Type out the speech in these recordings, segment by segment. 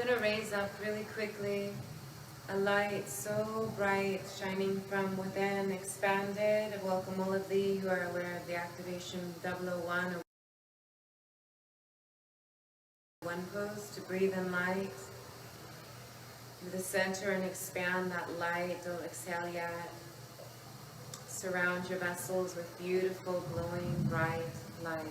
going to raise up really quickly a light so bright shining from within, expanded. I welcome all of thee who are aware of the activation 001 or one pose to breathe in light to the center and expand that light. Don't exhale yet. Surround your vessels with beautiful, glowing, bright light.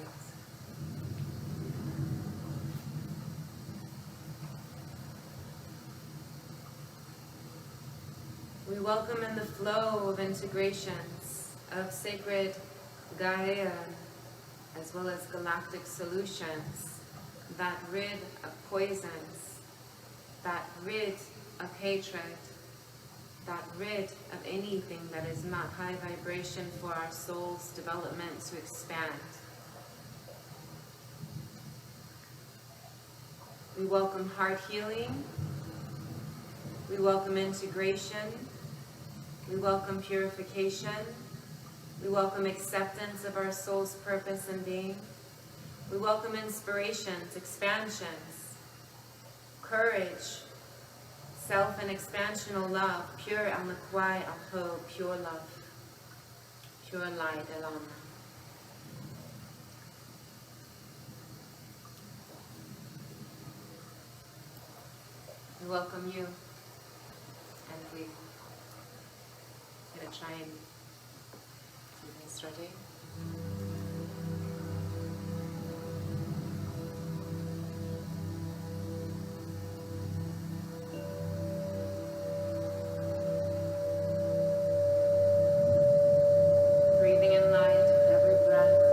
We welcome in the flow of integrations of sacred Gaia as well as galactic solutions that rid of poisons, that rid of hatred, that rid of anything that is not high vibration for our soul's development to expand. We welcome heart healing. We welcome integration. We welcome purification. We welcome acceptance of our soul's purpose and being. We welcome inspirations, expansions, courage, self and expansional love, pure alakwai alho, pure love, pure light elam. We welcome you, and we're going to try and keep this ready. Breathing in light with every breath.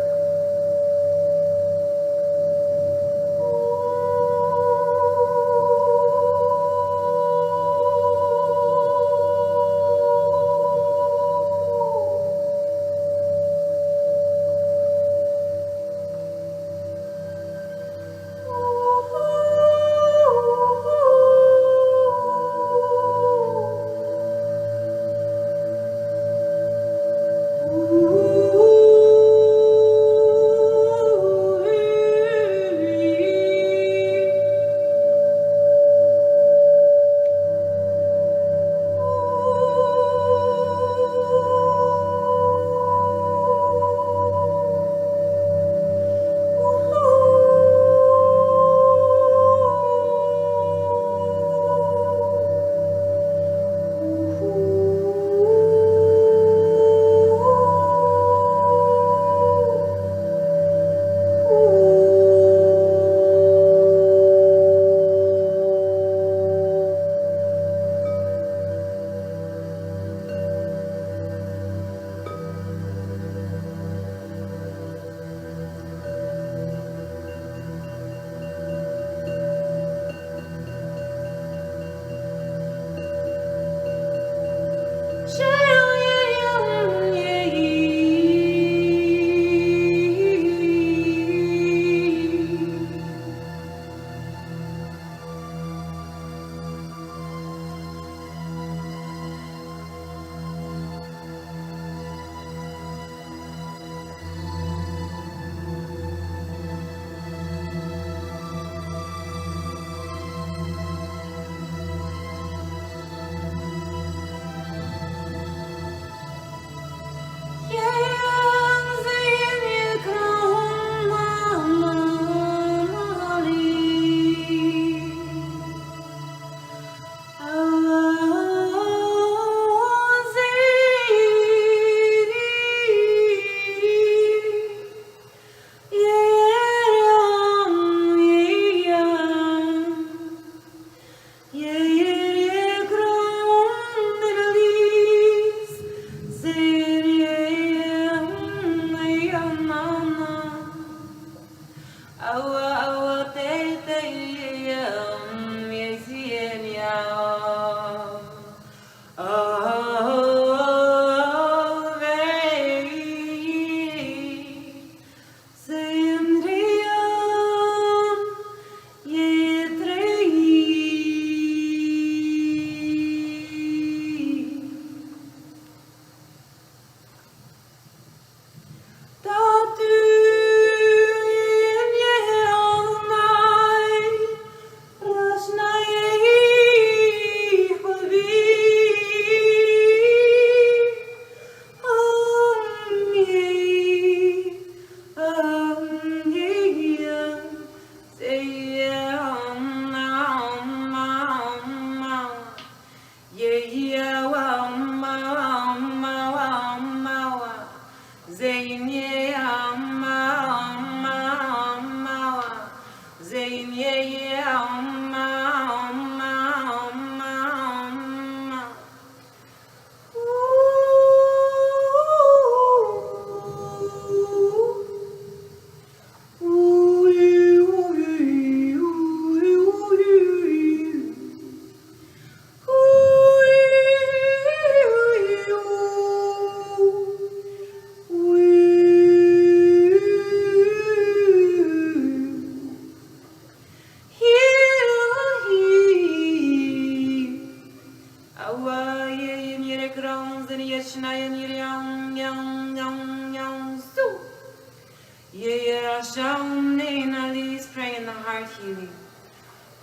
Yeah, Shawnee, Ali's praying the heart healing.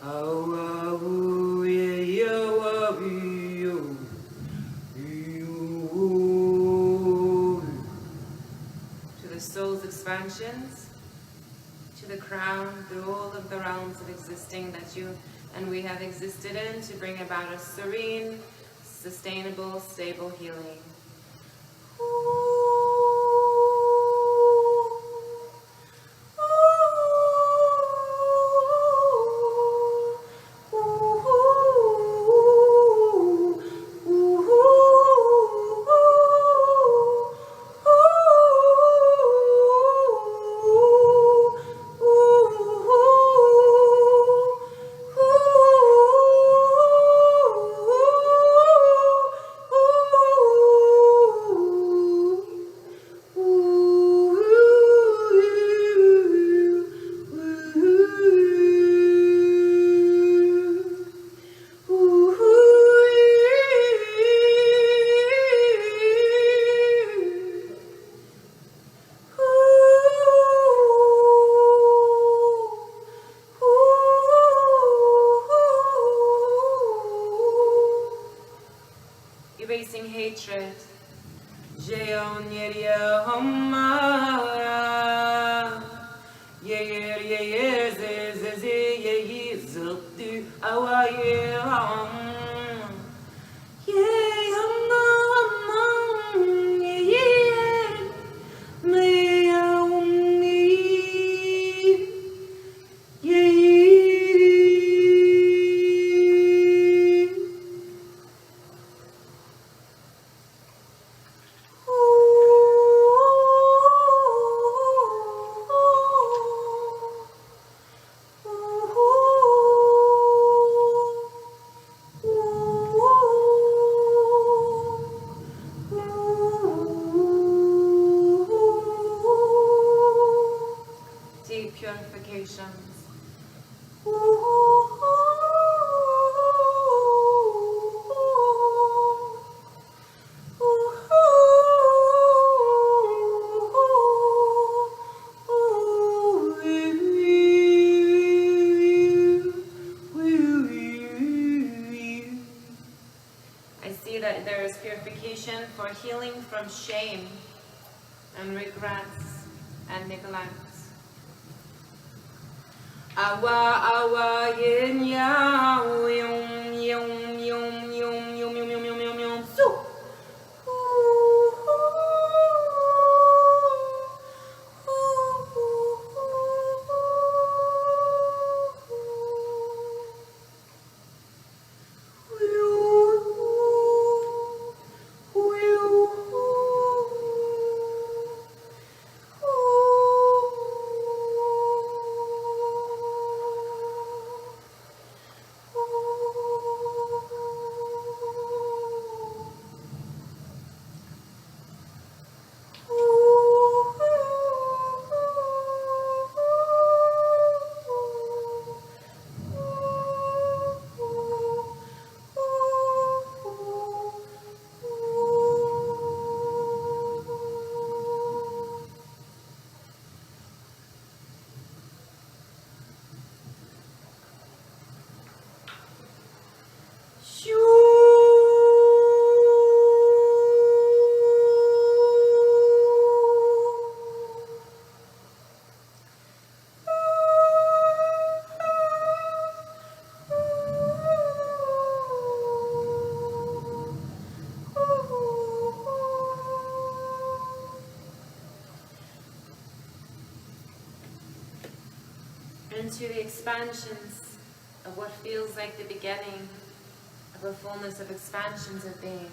Oh, oh, yeah, yeah, oh, to the soul's expansions, to the crown, through all of the realms of existing that you and we have existed in, to bring about a serene, sustainable, stable healing. Erasing hatred. Jeon yeria homara. Yer ye ze ze ze ye zultu awa ye ham. Ye hamma ye ye me purifications. I see that there is purification for healing from shame and regrets and neglect. Awa awa yin ya yum yum yum yum yum yum yum yum yum yum so. Into the expansions of what feels like the beginning of a fullness of expansions of being.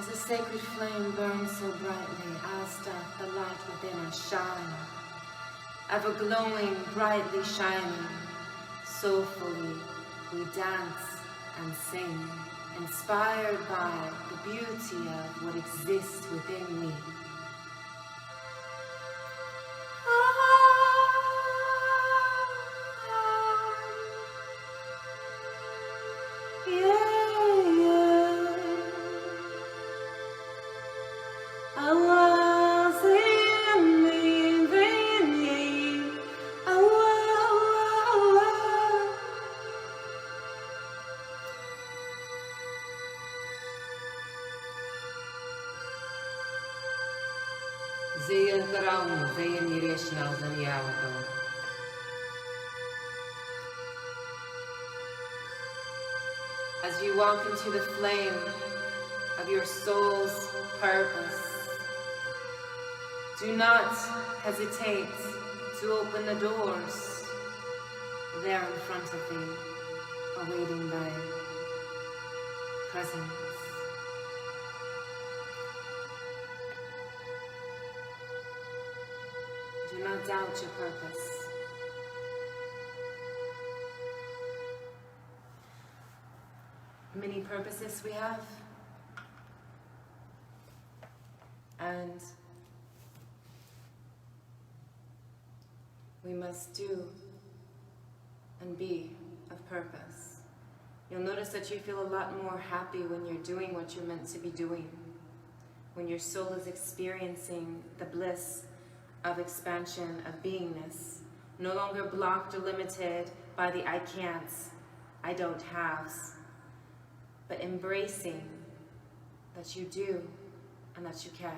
As a sacred flame burns so brightly, as doth the light within us shine, ever glowing, brightly shining, soulfully we dance and sing, inspired by the beauty of what exists within me. As you walk into the flame of your soul's purpose, do not hesitate to open the doors there in front of thee, awaiting thy presence. Do not doubt your purpose. Many purposes we have, and we must do and be of purpose. You'll notice that you feel a lot more happy when you're doing what you're meant to be doing, when your soul is experiencing the bliss of expansion, of beingness, no longer blocked or limited by the I can'ts, I don't haves, but embracing that you do and that you can.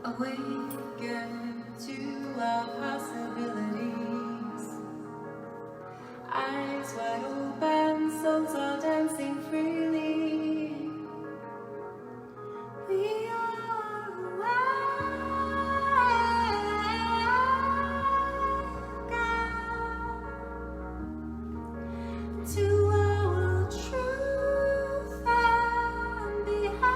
Awaken to our possibilities. Eyes wide open, souls are dancing freely. We are awakened to our truth and behind.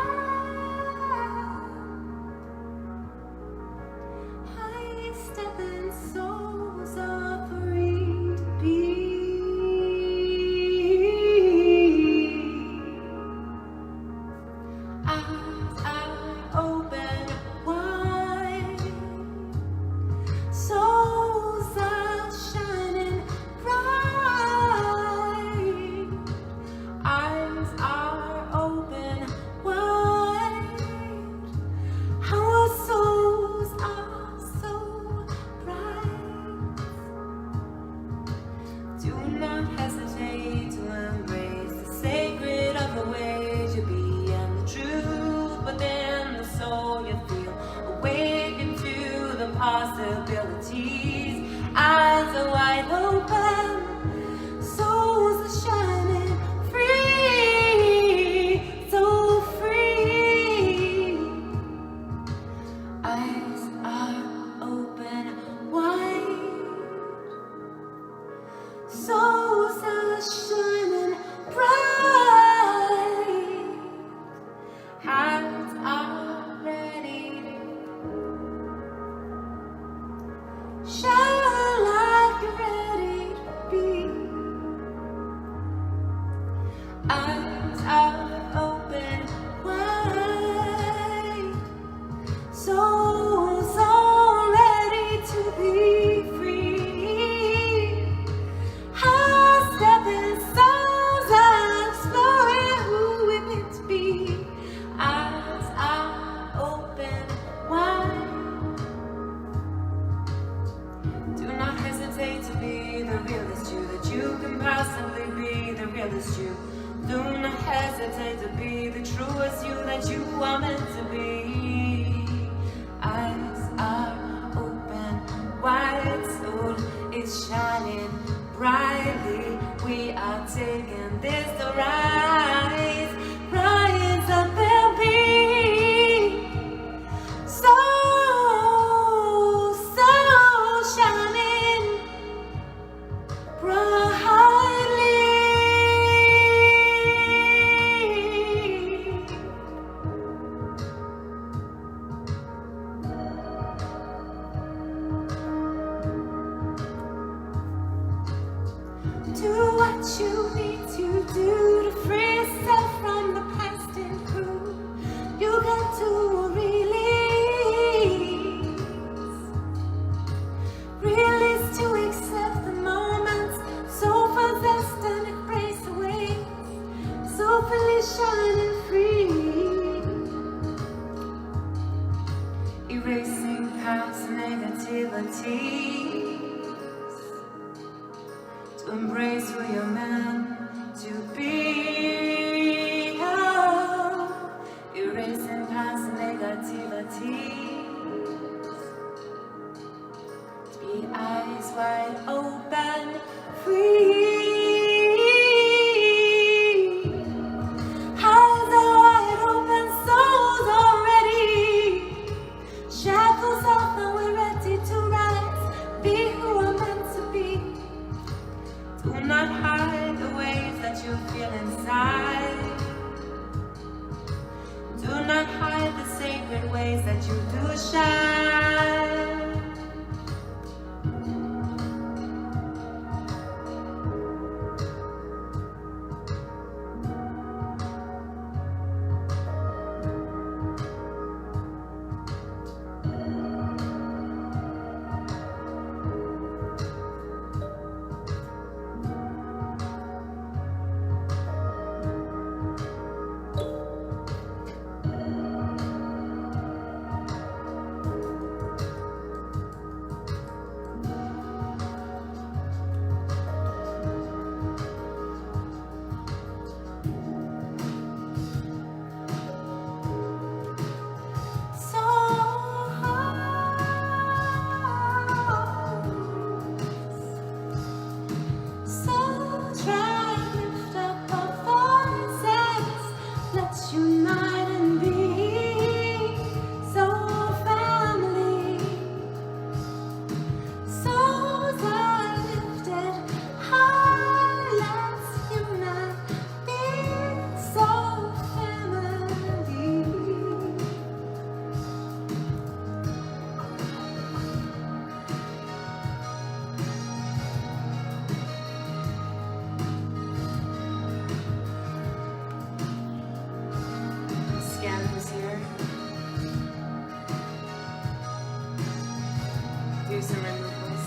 hesitate to be the truest you that you are meant to be. Eyes are open, wide, soul is shining brightly. We are taking this to rise, rise up and be so shining brightly. Do what you need to do to free yourself from the past and prove you got to release. Release to accept the moments so possessed and embrace the ways so fully shining free. Erasing past negativity. Embrace who you're meant to be. Oh, erasing past negativity. Be eyes wide open, free. Eyes are wide open, souls are ready. Shackles off and we're ready to rise. Be who we're meant to be. Do not hide the ways that you feel inside. Do not hide the sacred ways that you do shine. Do some removals.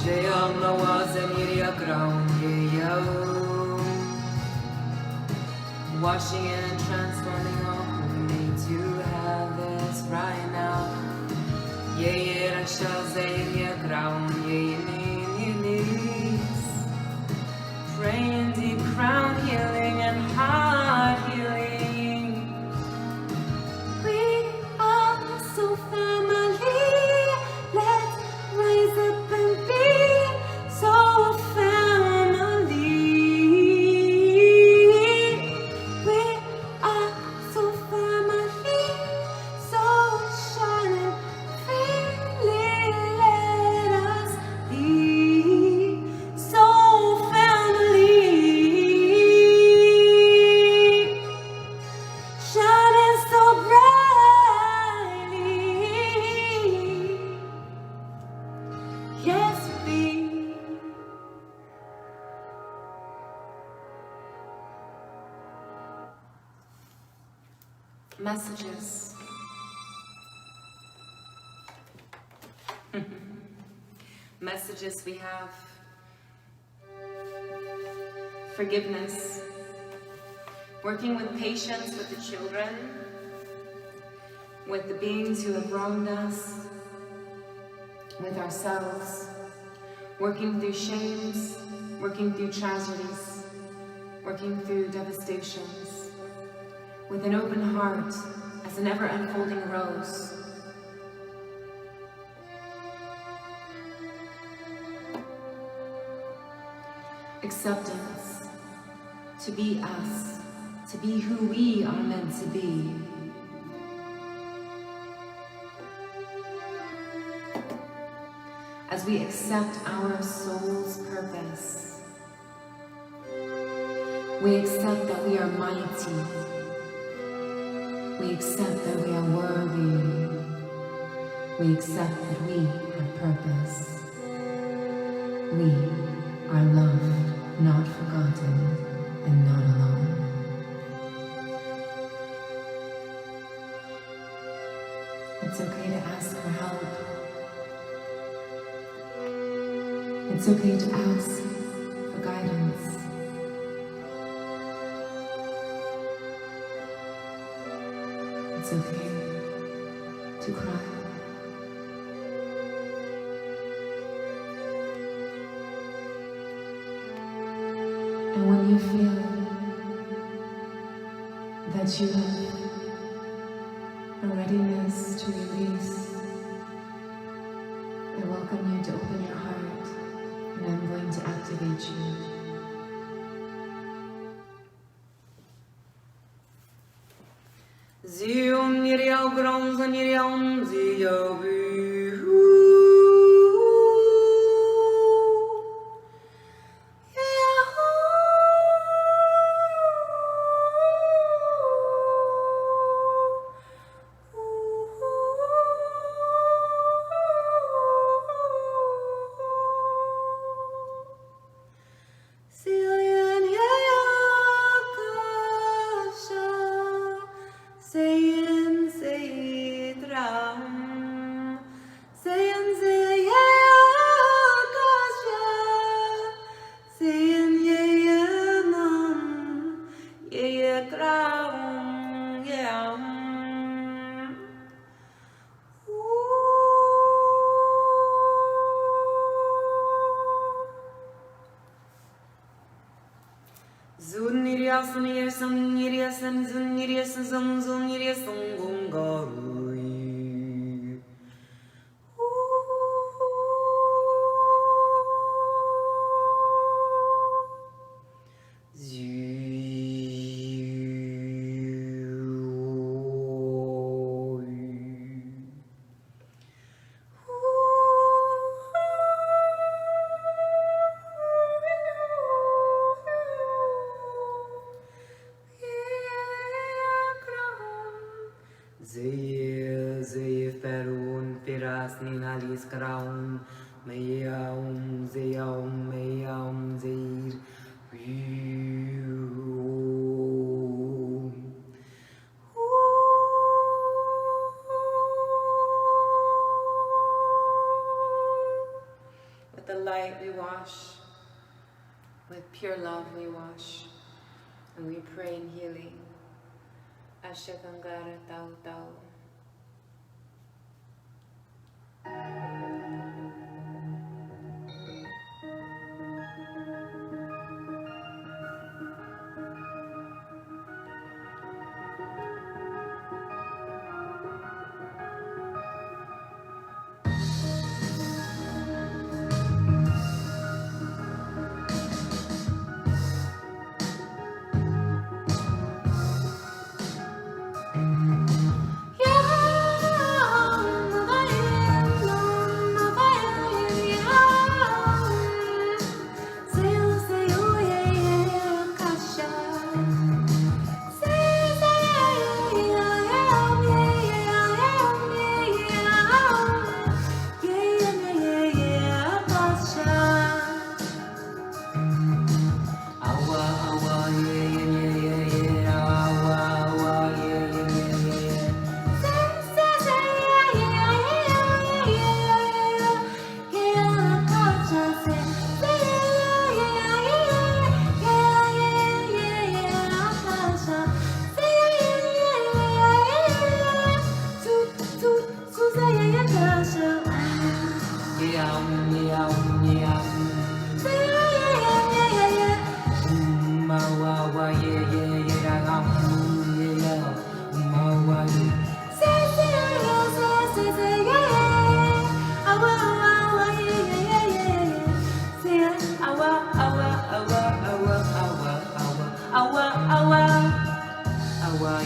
Żyją na łazem jak washing and transforming all who need to have this right now. Praying deep crown healing and heart healing. We are so family. Let's rise up and be so family. We are so family, so shining freely. Let us be so family, shining so brightly. Yes, we. Messages. Messages we have. Forgiveness. Working with patience with the children, with the beings who have wronged us, with ourselves. working through shames, working through tragedies, working through devastations, with an open heart as an ever-unfolding rose. Acceptance, to be us, to be who we are meant to be. As we accept our soul's purpose, we accept that we are mighty. We accept that we are worthy. We accept that we have purpose. We are loved, not forgotten, and not alone. It's okay to ask for help. It's okay to ask for guidance. It's okay to cry. And when you feel that you have a readiness to release, I welcome you to open your heart, and I'm going to activate you. Zion niriau grons niriau ziau bu. Zeye ferun firas ninalis kraun meyaum zeir With the light we wash, with pure love we wash, and we pray in healing. Ashakangara Tau Tau.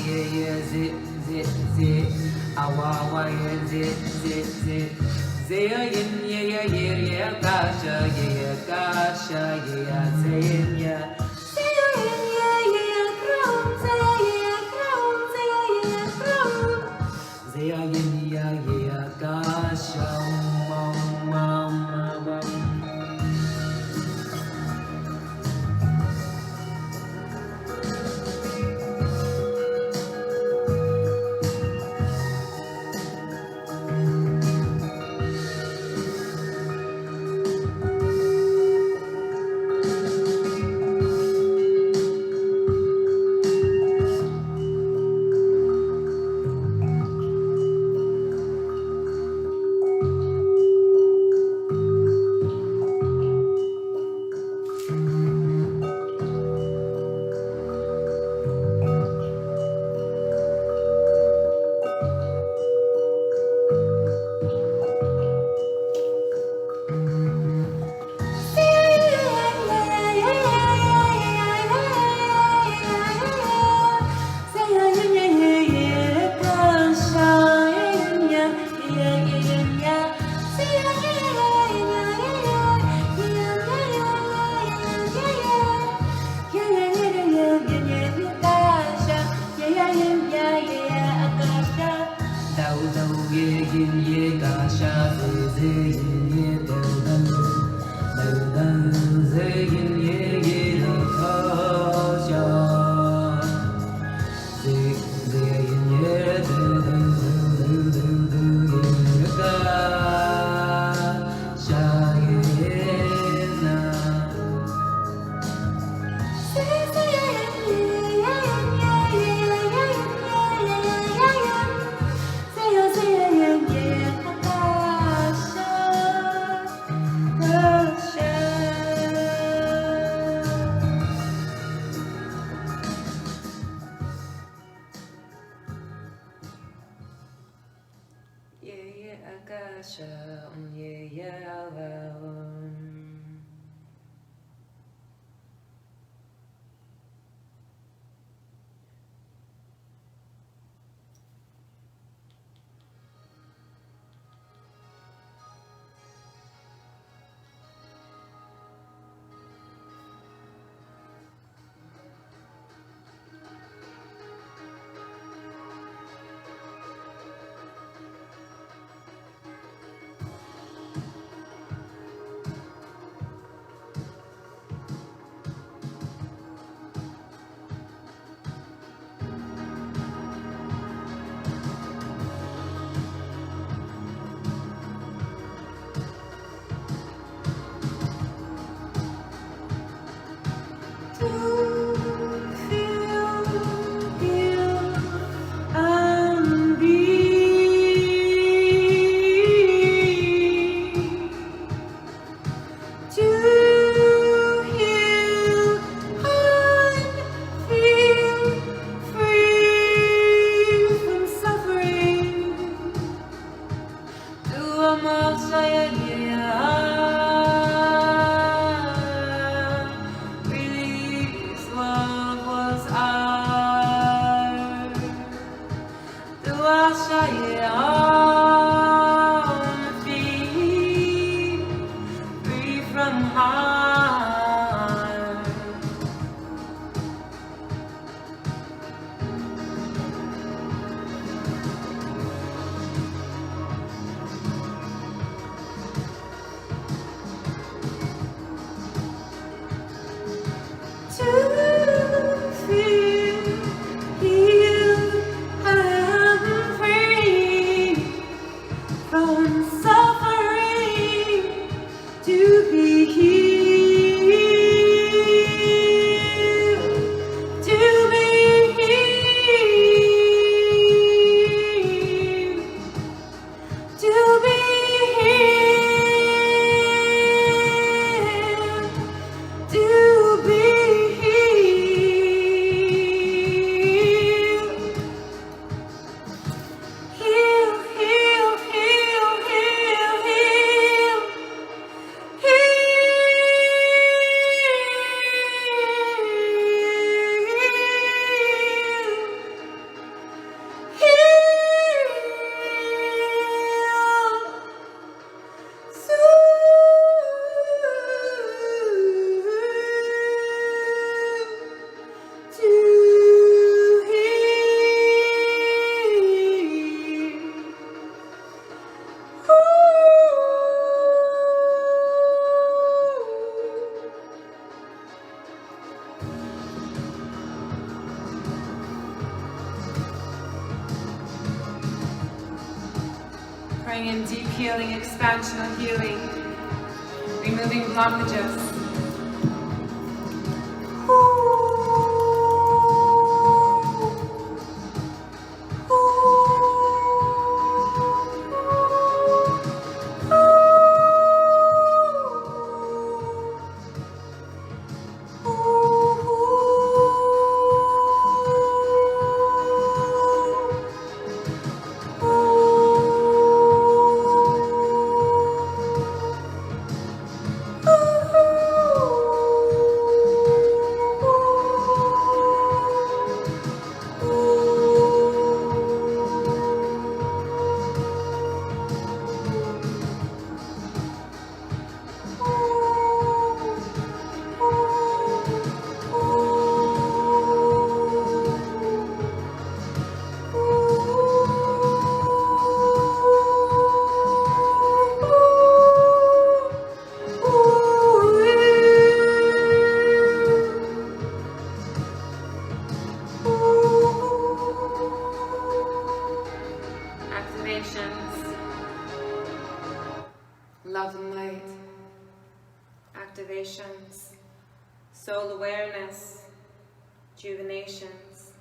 yeah, zit, zit, zit. Awa, yeah, zit, zit, zit. Zaya, yeah, yeah, kasha, yeah, kasha, yeah, zayin, yeah. Zaya, yeah, krum, zaya, yeah, krum, zaya, yeah, krum. Zaya, yeah, kasha, um, um, um. Akasha, yeah. From suffering to be healed. Praying in deep healing, expansional healing, removing blockages. Activations, love and light, activations, soul awareness, juvenations,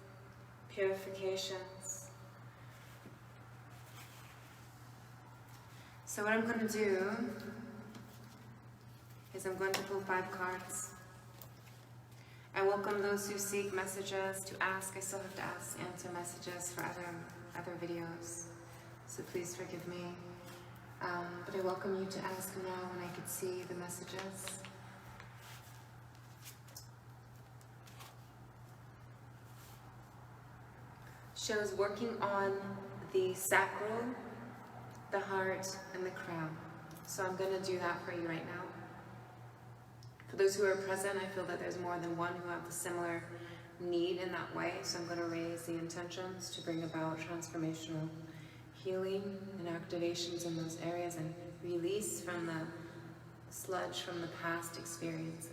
purifications. So what I'm going to do is I'm going to pull 5 cards. I welcome those who seek messages to ask. I still have to answer messages for other videos, so please forgive me. But I welcome you to ask now when I could see the messages. Shows working on the sacral, the heart, and the crown. So I'm going to do that for you right now. For those who are present, I feel that there's more than one who have a similar need in that way. So I'm going to raise the intentions to bring about transformational healing and activations in those areas and release from the sludge from the past experiences.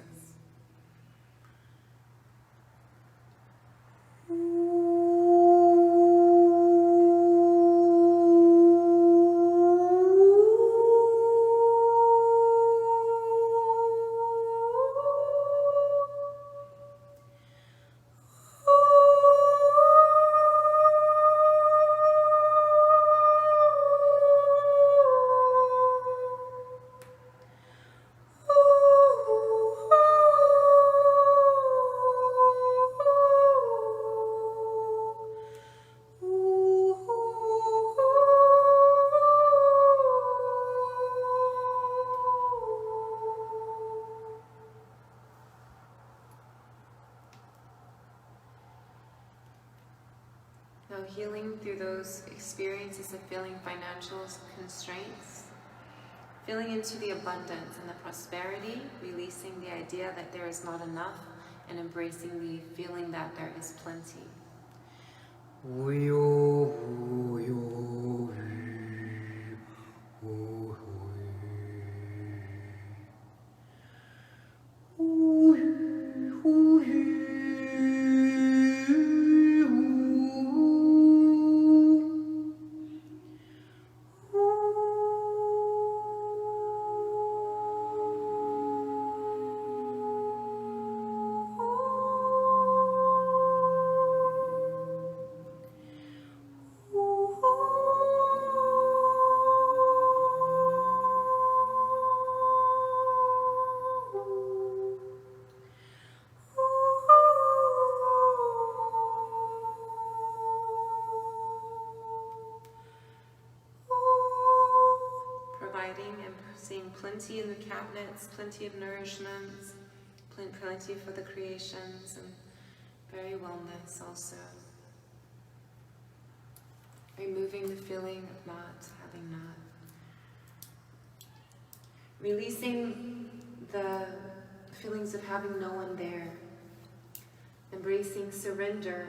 Now healing through those experiences of feeling financial constraints, feeling into the abundance and the prosperity, releasing the idea that there is not enough, and embracing the feeling that there is plenty. And seeing plenty in the cabinets, plenty of nourishments, plenty for the creations, and very wellness also. Removing the feeling of not having not. Releasing the feelings of having no one there. Embracing surrender.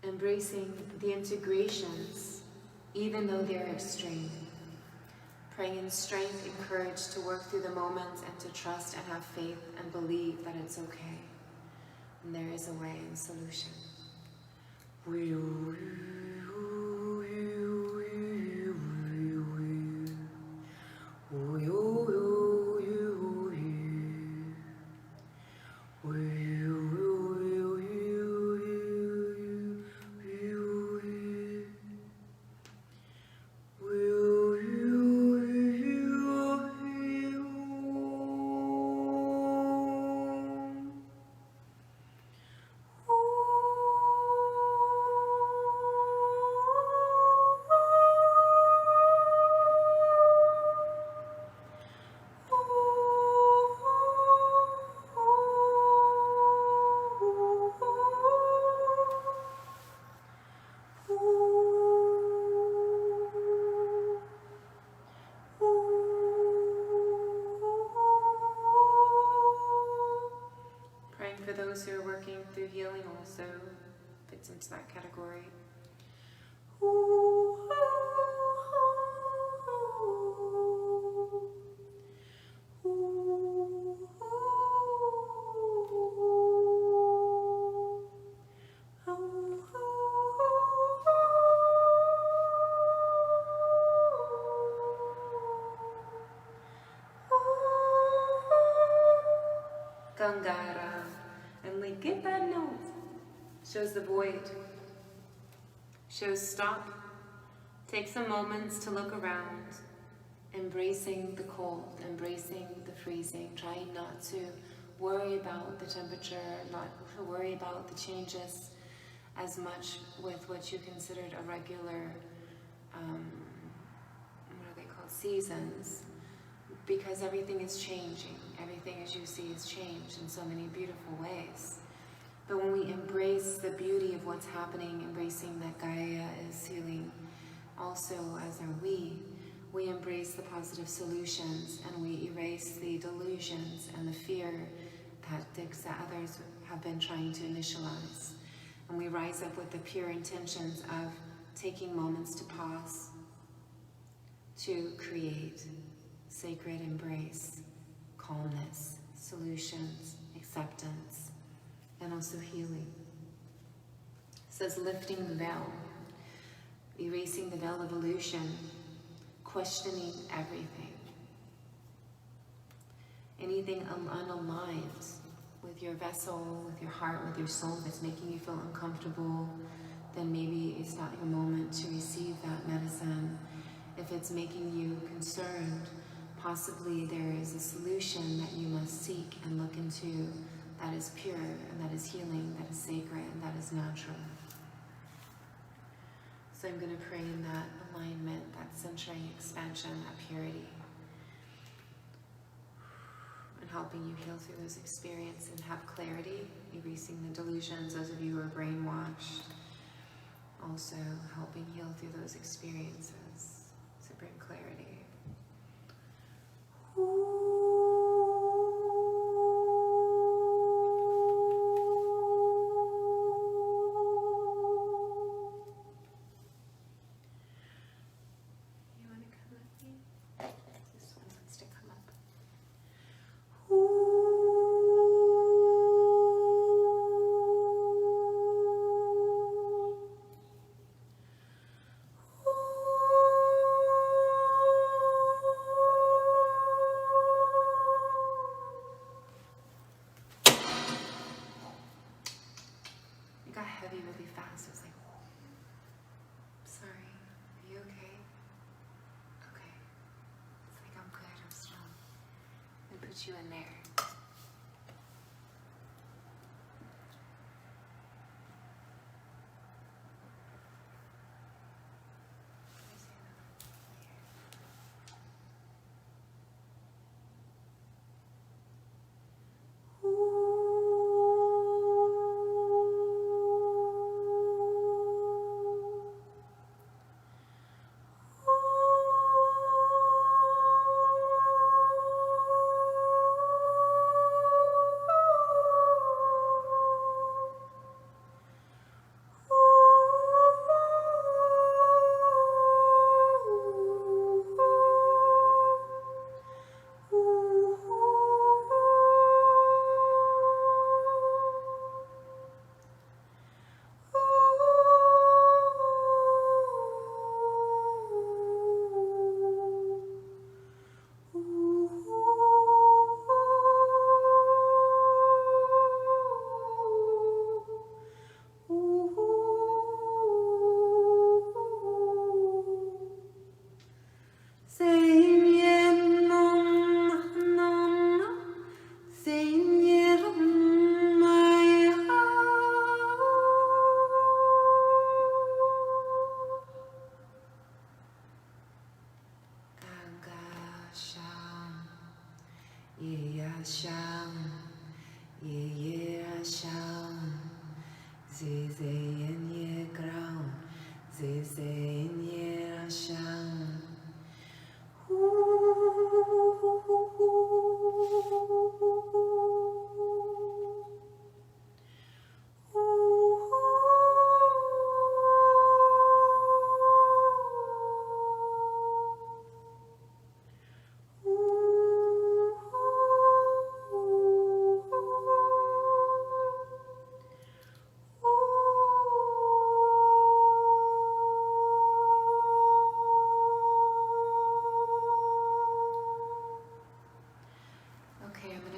Embracing the integrations, even though they're extreme. Praying in strength and courage to work through the moments and to trust and have faith and believe that it's okay. And there is a way and solution. those who are working through healing also fits into that category. Gangara, and like get that note. Shows the void. Shows stop. Take some moments to look around, embracing the cold, embracing the freezing, trying not to worry about the temperature, not to worry about the changes as much with what you considered a regular, what are they called, seasons, because everything is changing. Everything, as you see, is changed in so many beautiful ways. But when we embrace the beauty of what's happening, embracing that Gaia is healing, also as are we embrace the positive solutions, and we erase the delusions and the fear tactics that others have been trying to initialize. And we rise up with the pure intentions of taking moments to pause, to create sacred embrace, calmness, solutions, acceptance, and also healing. It says lifting the veil, erasing the veil of illusion, questioning everything. Anything unaligned with your vessel, with your heart, with your soul that's making you feel uncomfortable, then maybe it's not your moment to receive that medicine. If it's making you concerned, possibly there is a solution that you must seek and look into that is pure, and that is healing, that is sacred, and that is natural. So I'm going to pray in that alignment, that centering, expansion, that purity, and helping you heal through those experiences and have clarity, erasing the delusions, those of you who are brainwashed, also helping heal through those experiences to bring clarity. Heavy really fast. I was like, sorry, are you okay? Okay. It's like, I'm good, I'm strong. And put you in there.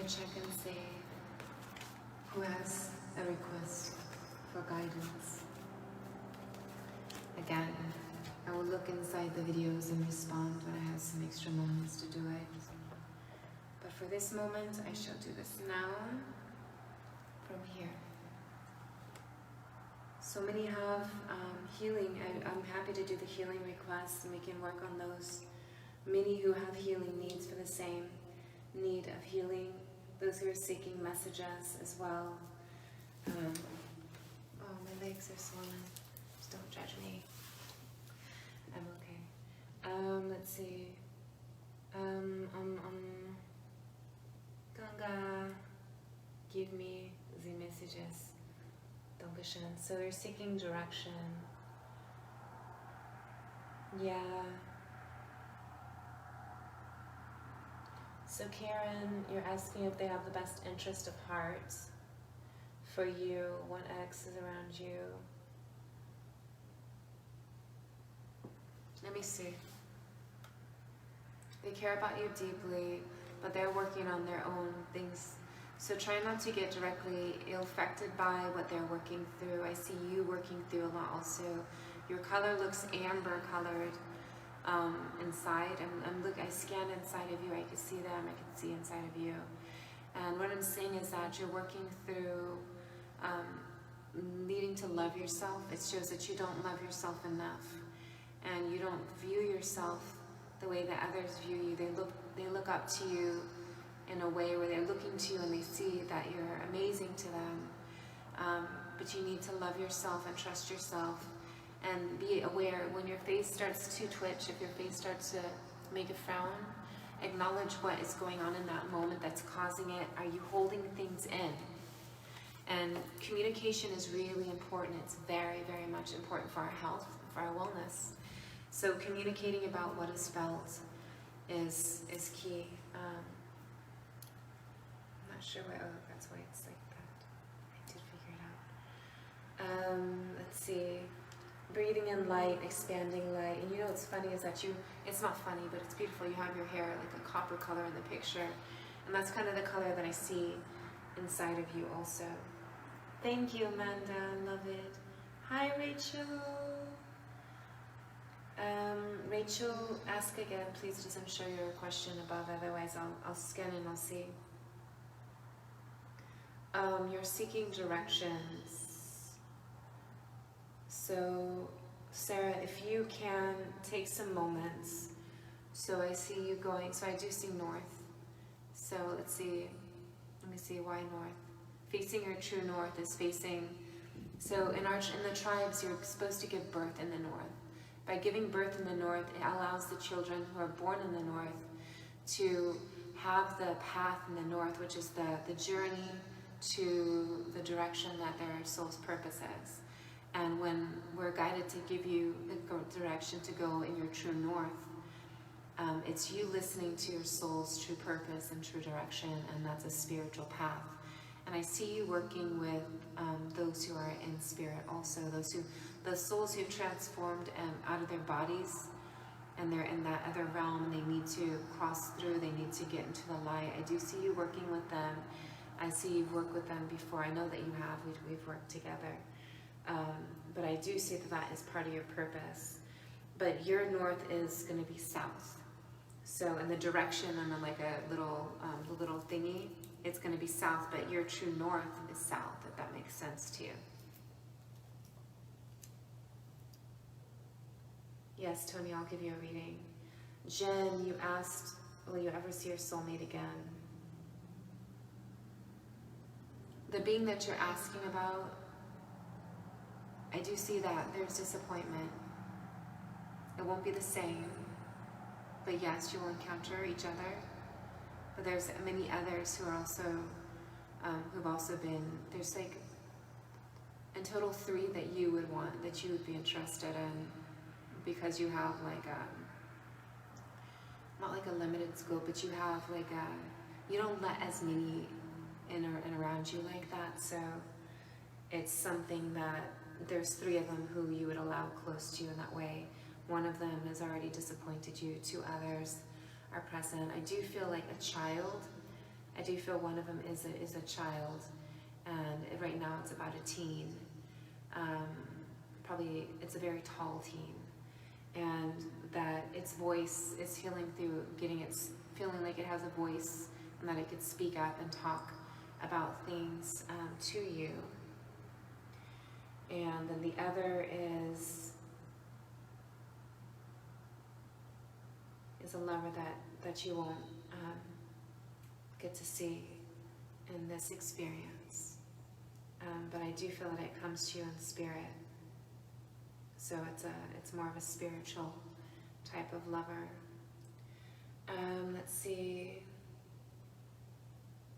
check and see who has a request for guidance. Again, I will look inside the videos and respond when I have some extra moments to do it. But for this moment, I shall do this now from here. So many have healing. I'm happy to do the healing requests and we can work on those. Many who have healing needs for the same need of healing. Those who are seeking messages as well. Oh, my legs are swollen. Just don't judge me. I'm okay. Let's see. Ganga, give me the messages. Dankeschön. So they're seeking direction. Yeah. So Karen, you're asking if they have the best interest of heart for you. 1X is around you. Let me see. They care about you deeply, but they're working on their own things. So try not to get directly affected by what they're working through. I see you working through a lot also. Your color looks amber colored inside. I scan inside of you. I can see them. I can see inside of you. And what I'm saying is that you're working through needing to love yourself. It shows that you don't love yourself enough. And you don't view yourself the way that others view you. They look up to you in a way where they're looking to you and they see that you're amazing to them. But you need to love yourself and trust yourself and be aware when your face starts to twitch, if your face starts to make a frown, acknowledge what is going on in that moment that's causing it. Are you holding things in? And communication is really important. It's very, very much important for our health, for our wellness. So communicating about what is felt is key. I'm not sure why, oh, that's why it's like that. I did figure it out. Let's see. Breathing in light, expanding light. And you know what's funny is that it's not funny, but it's beautiful. You have your hair like a copper color in the picture. And that's kind of the color that I see inside of you also. Thank you, Amanda. Love it. Hi, Rachel. Rachel, ask again, please. It doesn't show your question above. Otherwise, I'll scan and I'll see. You're seeking directions. So, Sarah, if you can take some moments. So I see you going. So I do see north. So let's see. Let me see. Why north? Facing your true north is facing. So in the tribes, you're supposed to give birth in the north. By giving birth in the north, it allows the children who are born in the north to have the path in the north, which is the journey to the direction that their soul's purpose is. And when we're guided to give you the direction to go in your true north, it's you listening to your soul's true purpose and true direction, and that's a spiritual path. And I see you working with those who are in spirit also, the souls who've transformed out of their bodies, and they're in that other realm, and they need to cross through, they need to get into the light. I do see you working with them. I see you've worked with them before. I know that you have. We've worked together. But I do see that is part of your purpose. But your north is going to be south. So in the direction, and like a little thingy, it's going to be south, but your true north is south, if that makes sense to you. Yes, Tony, I'll give you a reading. Jen, you asked, will you ever see your soulmate again? The being that you're asking about, I do see that there's disappointment. It won't be the same, but yes, you will encounter each other. But there's many others who are also, who've also been, there's like, in total 3 that you would want, that you would be interested in, because you have like not like a limited scope, but you have like you don't let as many in and around you like that, so it's something that there's 3 of them who you would allow close to you in that way. One of them has already disappointed you, 2 others are present. I do feel like a child, I do feel one of them is a child, and right now it's about a teen. Probably it's a very tall teen, and that its voice is healing through getting its feeling like it has a voice and that it could speak up and talk about things to you. And then the other is a lover that you won't get to see in this experience. But I do feel that it comes to you in spirit. So it's more of a spiritual type of lover. Let's see.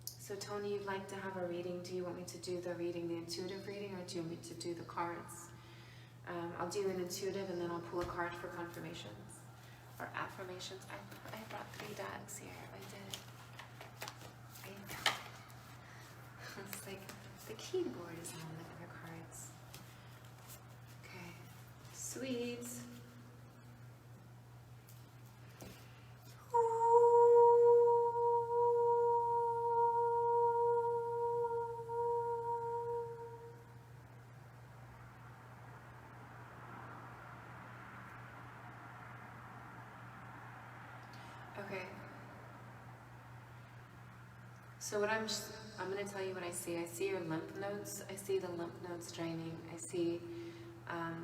So Tony, you'd like to have a reading. Do you want me to do the reading, the intuitive reading, or do you want me to do the cards? I'll do an intuitive and then I'll pull a card for confirmations or affirmations. I brought 3 decks here. I did. It's like the keyboard is on the other cards. Okay. Sweet. Okay. So what I'm going to tell you what I see. I see your lymph nodes. I see the lymph nodes draining. I see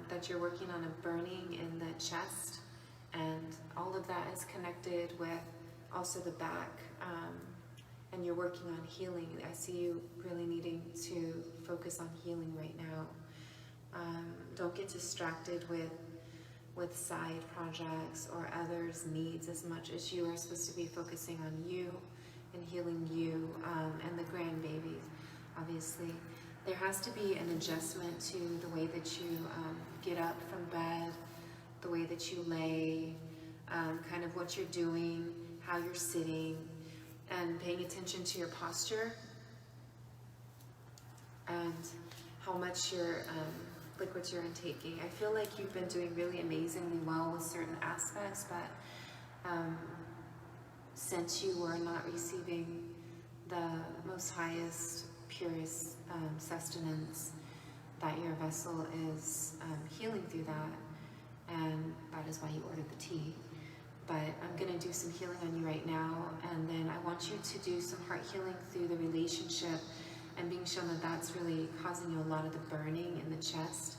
that you're working on a burning in the chest, and all of that is connected with also the back, and you're working on healing. I see you really needing to focus on healing right now. Don't get distracted with side projects or others' needs as much as you are supposed to be focusing on you and healing you and the grandbaby, obviously. There has to be an adjustment to the way that you get up from bed, the way that you lay, kind of what you're doing, how you're sitting, and paying attention to your posture and how much liquids you're intaking. I feel like you've been doing really amazingly well with certain aspects, but since you were not receiving the most highest, purest sustenance, that your vessel is healing through that, and that is why you ordered the tea. But I'm going to do some healing on you right now, and then I want you to do some heart healing through the relationship and being shown that that's really causing you a lot of the burning in the chest,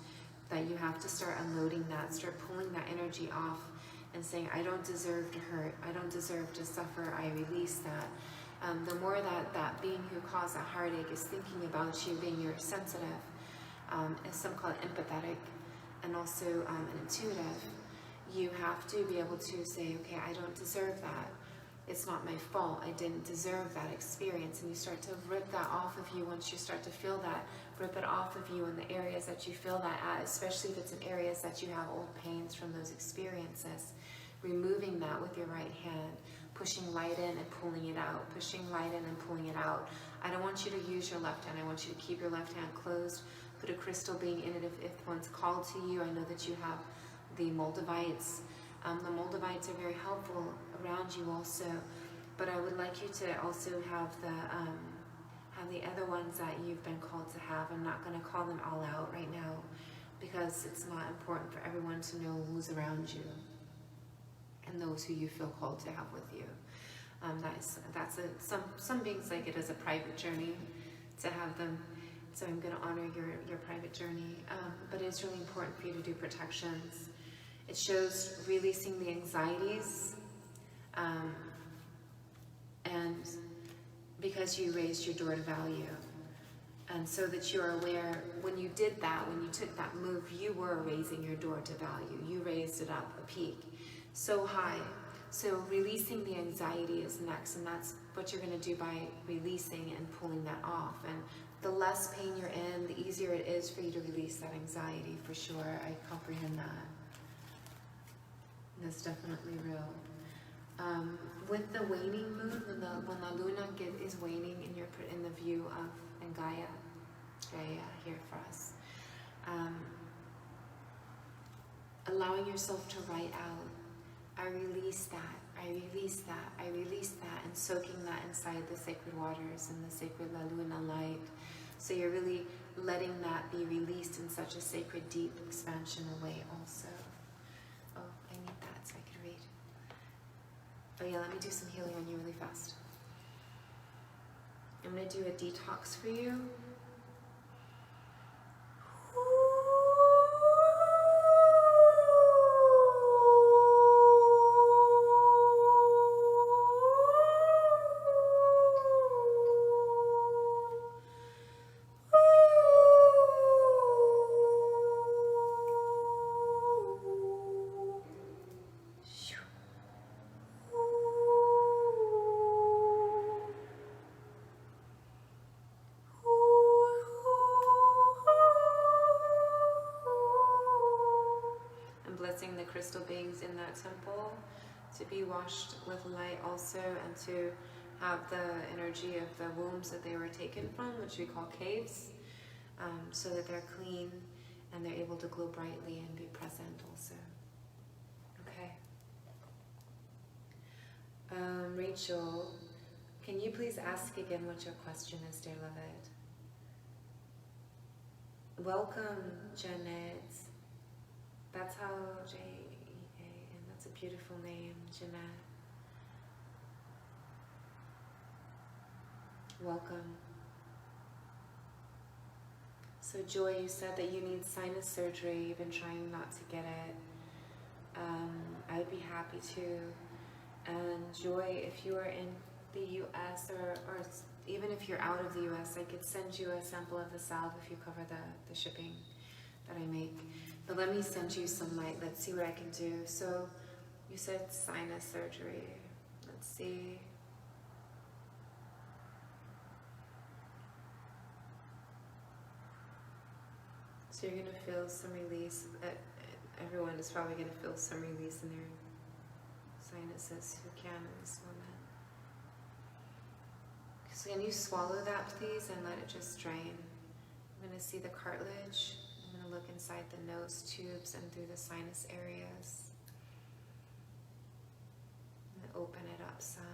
that you have to start unloading that, start pulling that energy off and saying, I don't deserve to hurt, I don't deserve to suffer, I release that. The more that being who caused that heartache is thinking about you, being you're sensitive, and some call it empathetic, and also an intuitive, you have to be able to say, okay, I don't deserve that. It's not my fault. I didn't deserve that experience. And you start to rip that off of you once you start to feel that. Rip it off of you in the areas that you feel that at, especially if it's in areas that you have old pains from those experiences. Removing that with your right hand, pushing light in and pulling it out, pushing light in and pulling it out. I don't want you to use your left hand. I want you to keep your left hand closed. Put a crystal being in it if one's called to you. I know that you have the Moldavites. The Moldavites are very helpful around you also, but I would like you to also have the other ones that you've been called to have. I'm not going to call them all out right now because it's not important for everyone to know who's around you and those who you feel called to have with you. Some beings like it as a private journey to have them. So I'm going to honor your private journey, but it's really important for you to do protections. It shows releasing the anxieties, and because you raised your door to value. And so that you're aware, when you did that, when you took that move, you were raising your door to value. You raised it up a peak so high. So releasing the anxiety is next, and that's what you're going to do by releasing and pulling that off. And the less pain you're in, the easier it is for you to release that anxiety, for sure. I comprehend that. That's definitely real. With the waning moon, when the Luna is waning in the view of and Gaia here for us, allowing yourself to write out I release that, I release that, I release that, and soaking that inside the sacred waters and the sacred La Luna light. So you're really letting that be released in such a sacred, deep expansion away also. Oh, I need that so I can read. Oh yeah, let me do some healing on you really fast. I'm going to do a detox for you. Blessing the crystal beings in that temple to be washed with light also, and to have the energy of the wombs that they were taken from, which we call caves, so that they're clean and they're able to glow brightly and be present also. Okay. Rachel, can you please ask again what your question is, dear Levitt? Welcome, Janet. That's how J-E-A-N, that's a beautiful name, Jeanette. Welcome. So Joy, you said that you need sinus surgery. You've been trying not to get it. I would be happy to. And Joy, if you are in the US or even if you're out of the US, I could send you a sample of the salve if you cover the shipping that I make. But let me send you some light. Let's see what I can do. So you said sinus surgery. Let's see. So you're going to feel some release. Everyone is probably going to feel some release in their sinuses who can in this moment. So can you swallow that, please, and let it just drain? I'm going to see the cartilage. I'm going to look inside the nose tubes and through the sinus areas. And open it up some.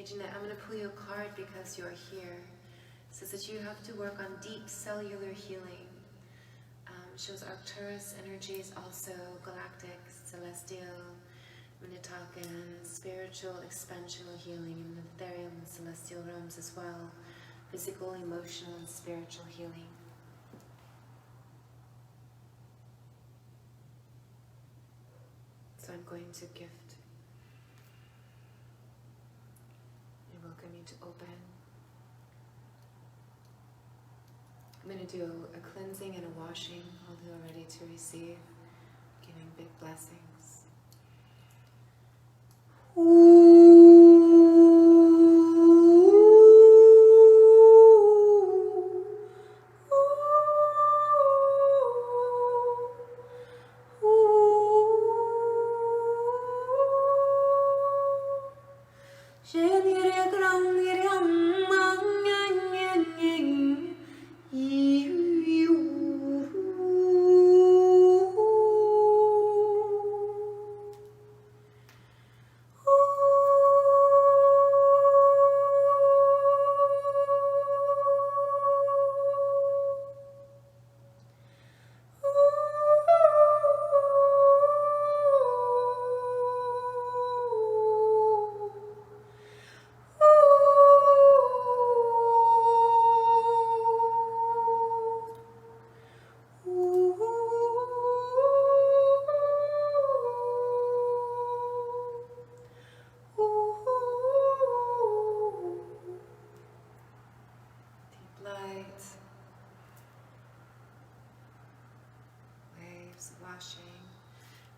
Hey Jeanette, I'm going to pull you a card because you're here. It says that you have to work on deep cellular healing. Shows Arcturus energies, also galactic, celestial, Minitakan, spiritual, expansional healing in the ethereal and celestial realms as well. Physical, emotional, and spiritual healing. So I'm going to gift. I welcome you to open. I'm going to do a cleansing and a washing, although ready to receive, giving big blessings.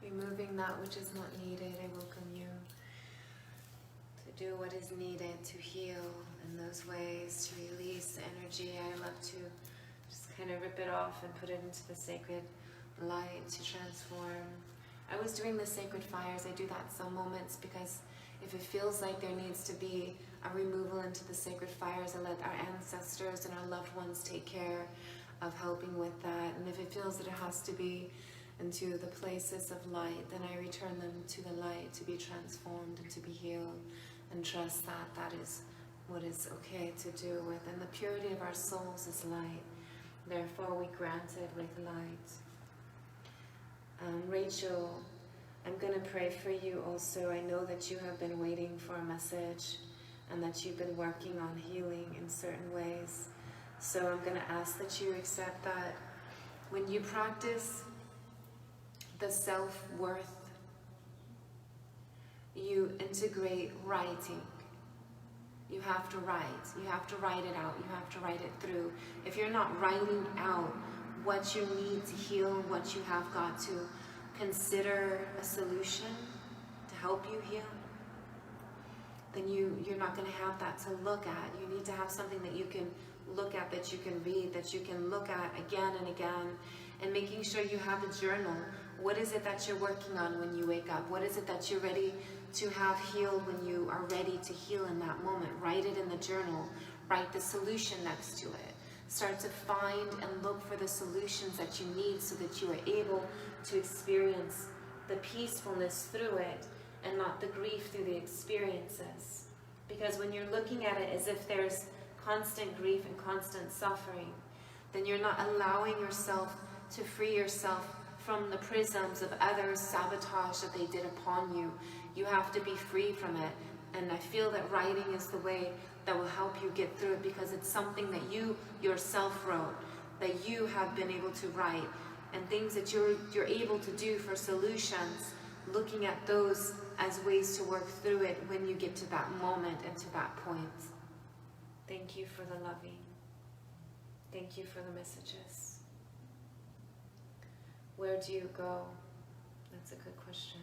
Removing that which is not needed. I welcome you to do what is needed to heal in those ways, to release the energy. I love to just kind of rip it off and put it into the sacred light to transform. I was doing the sacred fires. I do that some moments because if it feels like there needs to be a removal into the sacred fires, I let our ancestors and our loved ones take care of helping with that. And if it feels that it has to be into the places of light, then I return them to the light to be transformed and to be healed, and trust that that is what is okay to do with. And the purity of our souls is light, therefore we grant it with light. Rachel, I'm going to pray for you also. I know that you have been waiting for a message and that you've been working on healing in certain ways. So I'm going to ask that you accept that when you practice the self-worth, you integrate writing. You have to write. You have to write it out. You have to write it through. If you're not writing out what you need to heal, what you have got to consider a solution to help you heal, then you're not going to have that to look at. You need to have something that you can look at, that you can read, that you can look at again and again, and making sure you have a journal. What is it that you're working on when you wake up? What is it that you're ready to have healed when you are ready to heal in that moment? Write it in the journal. Write the solution next to it. Start to find and look for the solutions that you need so that you are able to experience the peacefulness through it and not the grief through the experiences. Because when you're looking at it as if there's constant grief and constant suffering, then you're not allowing yourself to free yourself from the prisms of others' sabotage that they did upon you. You have to be free from it. And I feel that writing is the way that will help you get through it, because it's something that you yourself wrote, that you have been able to write, and things that you're able to do for solutions, looking at those as ways to work through it when you get to that moment and to that point. Thank you for the loving. Thank you for the messages. Where do you go? That's a good question.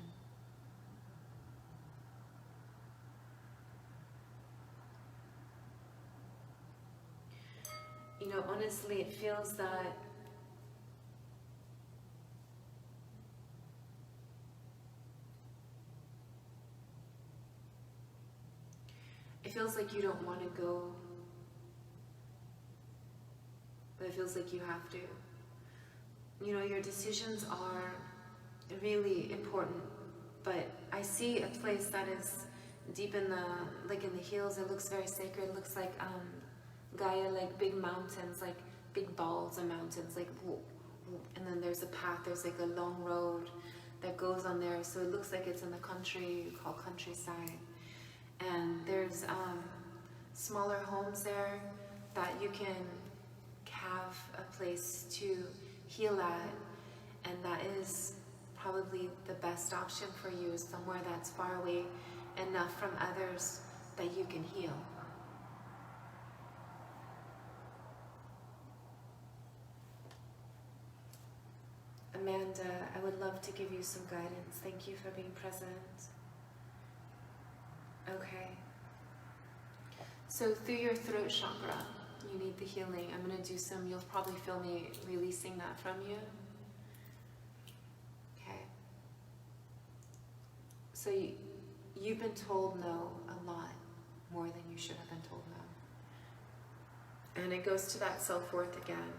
You know, honestly, it feels that like you don't want to go, but it feels like you have to. You know, your decisions are really important, but I see a place that is deep in the, like in the hills, it looks very sacred. It looks like Gaia, like big mountains, like big balls of mountains, like whoop, whoop. And then there's a path, there's like a long road that goes on there, so it looks like it's in the country, called countryside. And there's smaller homes there that you can have a place to heal at, and that is probably the best option for you, is somewhere that's far away enough from others that you can heal. Amanda, I would love to give you some guidance. Thank you for being present. Okay. So through your throat chakra, you need the healing. I'm going to do some, you'll probably feel me releasing that from you. Okay. So you've been told no a lot, more than you should have been told no. And it goes to that self-worth again.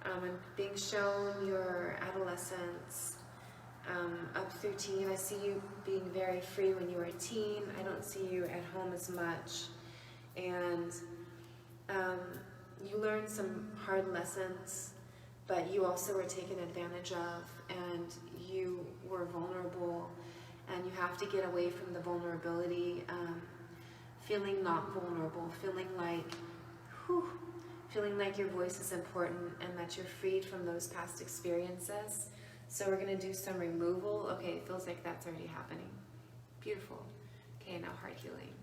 I'm being shown your adolescence up through teen. I see you being very free when you were a teen. I don't see you at home as much. And you learned some hard lessons, but you also were taken advantage of, and you were vulnerable, and you have to get away from the vulnerability, feeling not vulnerable, feeling like your voice is important and that you're freed from those past experiences. So we're going to do some removal. Okay, it feels like that's already happening. Beautiful. Okay, now heart healing.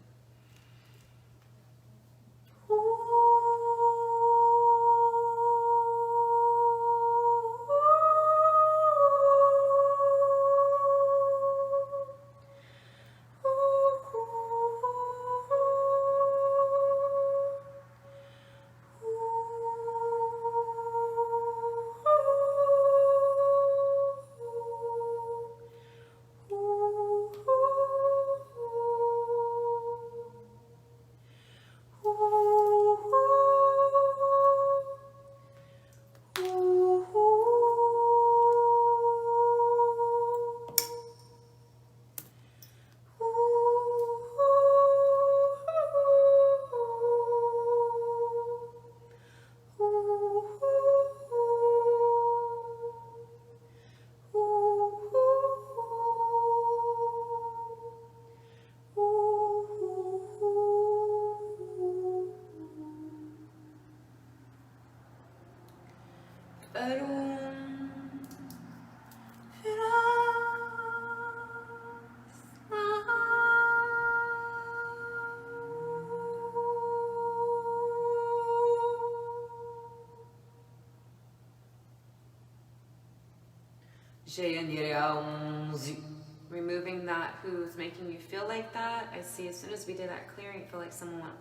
Removing that who's making you feel like that. I see as soon as we did that clearing, I feel like someone went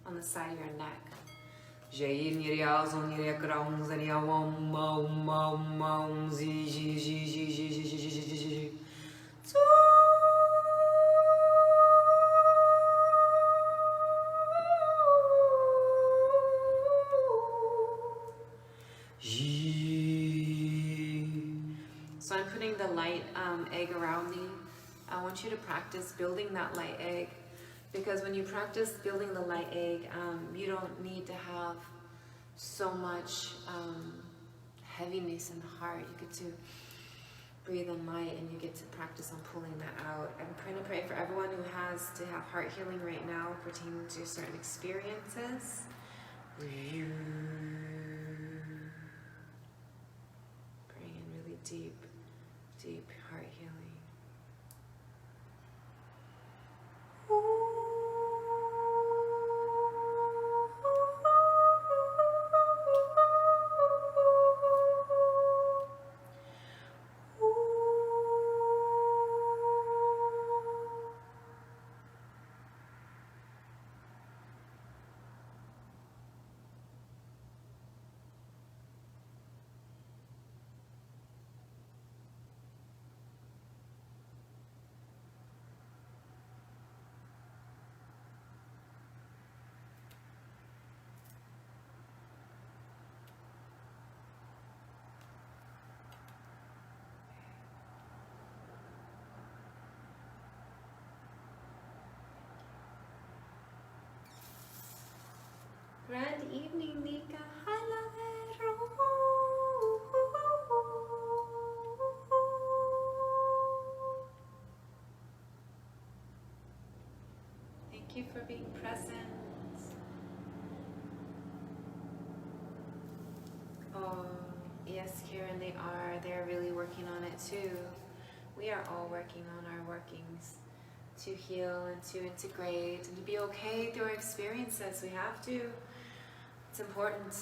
on the side of your neck. So I'm putting the light egg around me. I want you to practice building that light egg, because when you practice building the light egg, you don't need to have so much heaviness in the heart. You get to breathe in light, and you get to practice on pulling that out. I'm trying to pray for everyone who has to have heart healing right now pertaining to certain experiences. Praying in really deep, deep heart healing. Grand evening, Nika. Thank you for being present. Oh, yes, Karen, they are. They're really working on it too. We are all working on our workings to heal and to integrate and to be okay through our experiences. We have to. It's important.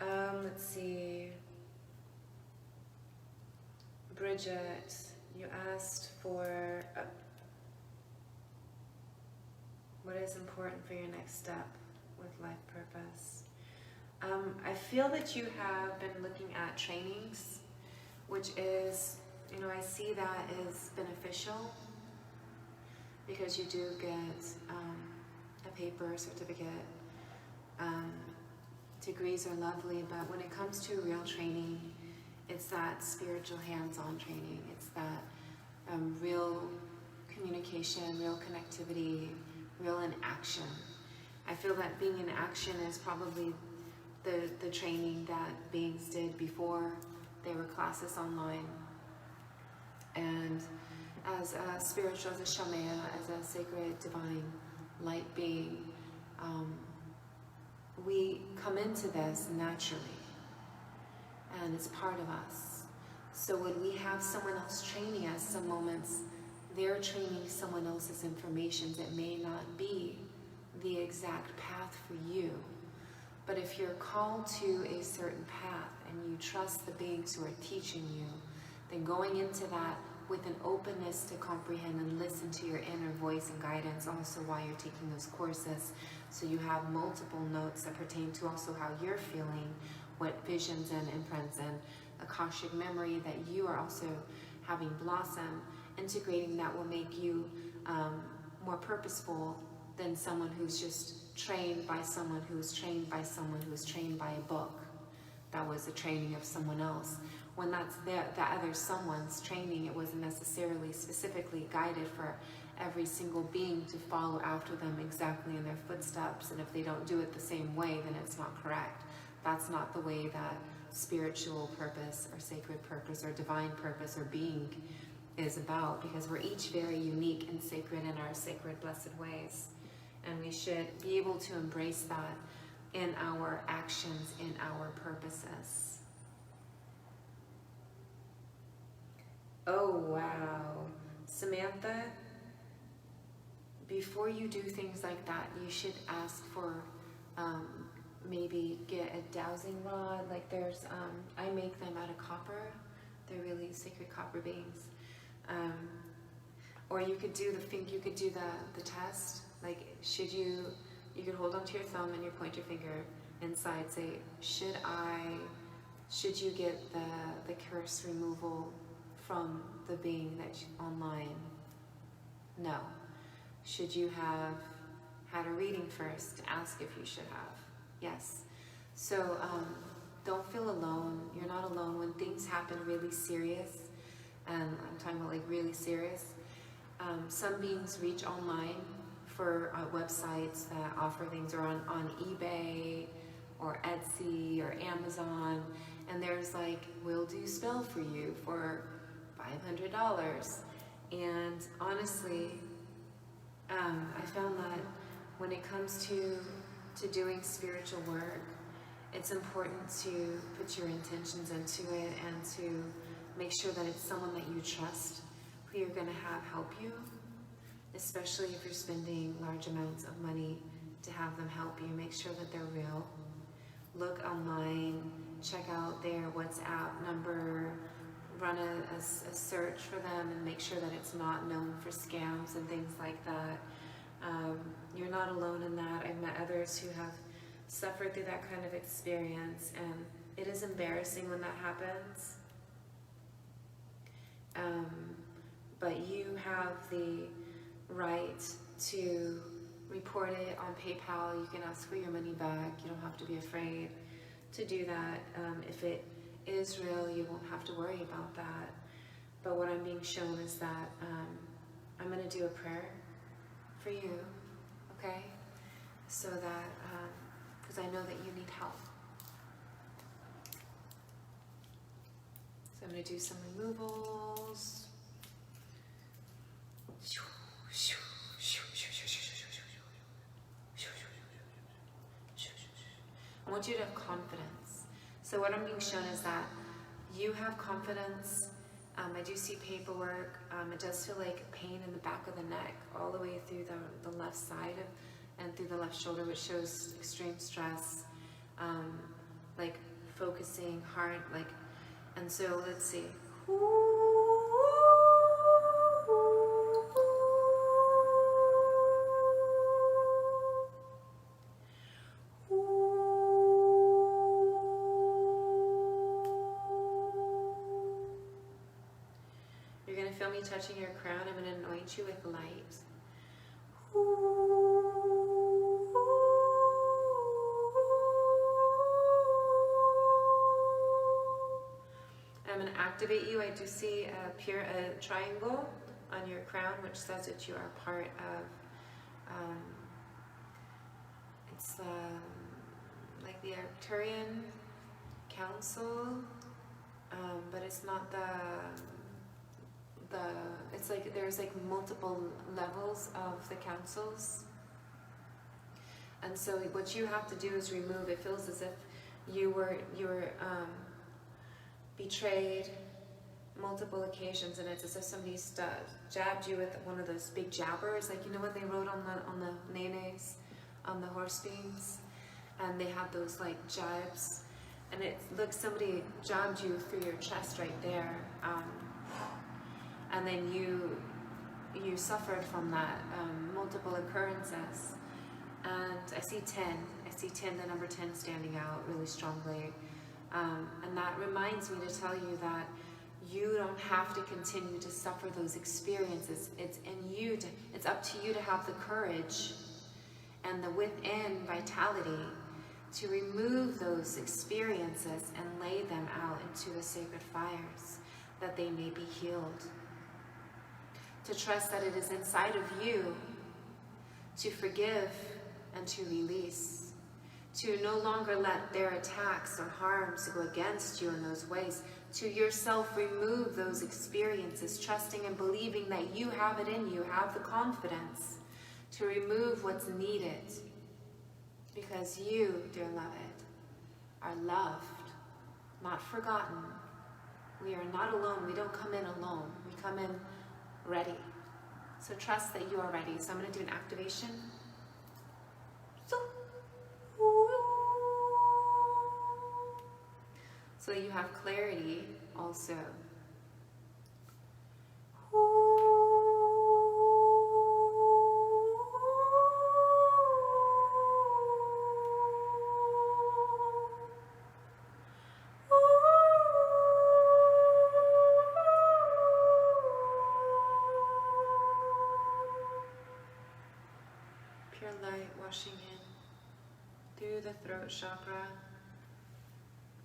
Let's see. Bridget, you asked for what is important for your next step with life purpose. I feel that you have been looking at trainings, which is, I see that as beneficial because you do get a paper certificate. Degrees are lovely, but when it comes to real training, it's that spiritual hands-on training. It's that real communication, real connectivity, real in action. I feel that being in action is probably the training that beings did before they were classes online. And as a spiritual, as a shamaya, as a sacred divine light being, we come into this naturally. And it's part of us. So when we have someone else training us, some moments they're training someone else's information that may not be the exact path for you. But if you're called to a certain path and you trust the beings who are teaching you, then going into that with an openness to comprehend and listen to your inner voice and guidance also while you're taking those courses, so you have multiple notes that pertain to also how you're feeling, what visions and imprints and Akashic memory that you are also having blossom, integrating that will make you more purposeful than someone who's just trained by someone who's trained by someone who's trained by a book. That was the training of someone else. When that's that other someone's training, it wasn't necessarily specifically guided for every single being to follow after them exactly in their footsteps. And if they don't do it the same way, then it's not correct. That's not the way that spiritual purpose or sacred purpose or divine purpose or being is about, because we're each very unique and sacred in our sacred blessed ways. And we should be able to embrace that in our actions, in our purposes. Oh, wow. Samantha, before you do things like that, you should ask for maybe get a dowsing rod. Like there's, I make them out of copper. They're really sacred copper beings. Or you could do the test. Like, you could hold onto your thumb and you point your finger inside, say, should you get the curse removal from the being that's online? No. Should you have had a reading first? Ask if you should have. Yes. So don't feel alone. You're not alone when things happen really serious. And I'm talking about like really serious. Some beings reach online for websites that offer things, or on eBay or Etsy or Amazon, and there's like, we'll do spell for you for $500. And honestly, I found that when it comes to doing spiritual work, it's important to put your intentions into it and to make sure that it's someone that you trust, who you're going to have help you, especially if you're spending large amounts of money to have them help you. Make sure that they're real. Look online, check out their WhatsApp number, run a search for them, and make sure that it's not known for scams and things like that. You're not alone in that. I've met others who have suffered through that kind of experience, and it is embarrassing when that happens. But you have the right to report it on PayPal. You can ask for your money back. You don't have to be afraid to do that. If it is real, you won't have to worry about that. But what I'm being shown is that I'm going to do a prayer for you, okay? So that, because I know that you need help. So I'm going to do some removals. I want you to have confidence. So what I'm being shown is that you have confidence. I do see paperwork. It does feel like pain in the back of the neck, all the way through the left side and through the left shoulder, which shows extreme stress, like focusing hard, like. And so let's see. You're going to feel me touching your crown. I'm going to anoint you with light. I'm going to activate you. I do see a triangle on your crown, which says that you are part of, it's like the Arcturian Council, but it's not it's like there's like multiple levels of the councils. And so what you have to do is remove, it feels as if you were betrayed multiple occasions, and it's as if somebody jabbed you with one of those big jabbers, like you know what they wrote on the nenes, on the horse beams, and they have those like jibes, and it looks somebody jabbed you through your chest right there, and then you suffered from that multiple occurrences. And I see 10. I see 10, the number 10 standing out really strongly. And that reminds me to tell you that you don't have to continue to suffer those experiences. It's in you it's up to you to have the courage and the within vitality to remove those experiences and lay them out into the sacred fires that they may be healed. To trust that it is inside of you to forgive and to release, to no longer let their attacks or harms go against you in those ways, to yourself remove those experiences, trusting and believing that you have it in you, have the confidence to remove what's needed, because you, dear beloved, are loved, not forgotten. We are not alone. We don't come in alone. We come in ready. So trust that you are ready. So I'm going to do an activation. So you have clarity also. Pure light washing in through the throat chakra,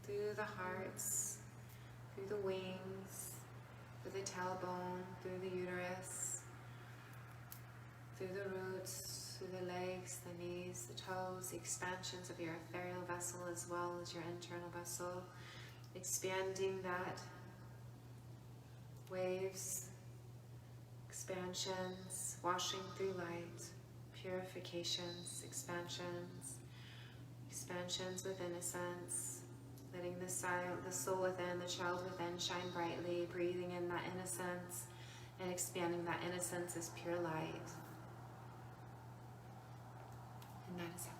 through the hearts, through the wings, through the tailbone, through the uterus, through the roots, through the legs, the knees, the toes, the expansions of your ethereal vessel as well as your internal vessel, expanding that, waves, expansions, washing through light, purifications, expansions, expansions with innocence, letting the soul within, the child within shine brightly, breathing in that innocence and expanding that innocence as pure light. And that is it.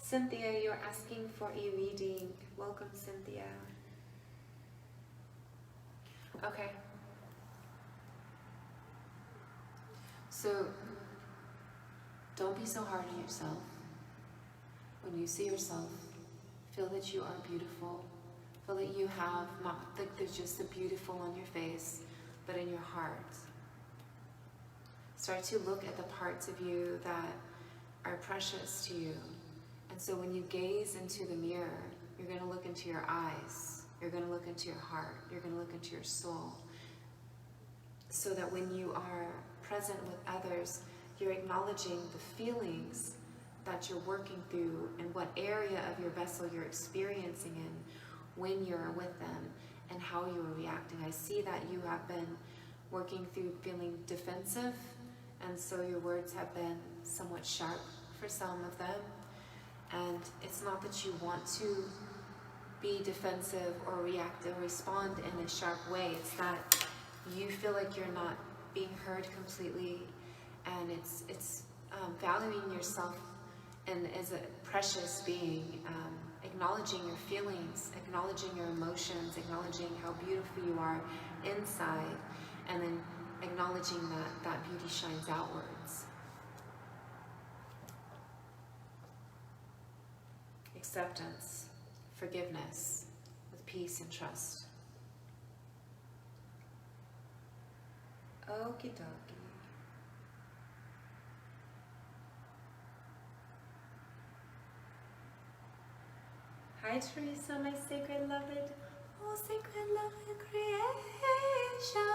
Cynthia, you're asking for a reading. Welcome, Cynthia. Okay. So, don't be so hard on yourself. When you see yourself, feel that you are beautiful. Feel that you have not like there's just the beautiful on your face, but in your heart. Start to look at the parts of you that are precious to you. And so when you gaze into the mirror, you're going to look into your eyes, you're going to look into your heart, you're going to look into your soul, so that when you are present with others, you're acknowledging the feelings that you're working through and what area of your vessel you're experiencing in when you're with them and how you are reacting. I see that you have been working through feeling defensive, and so your words have been somewhat sharp for some of them. And it's not that you want to be defensive or react or respond in a sharp way. It's that you feel like you're not being heard completely, and it's valuing yourself and as a precious being, acknowledging your feelings, acknowledging your emotions, acknowledging how beautiful you are inside, and then acknowledging that that beauty shines outwards. Acceptance, forgiveness, with peace and trust. Okie dokie. Hi Teresa, my sacred beloved. Oh, sacred beloved creation.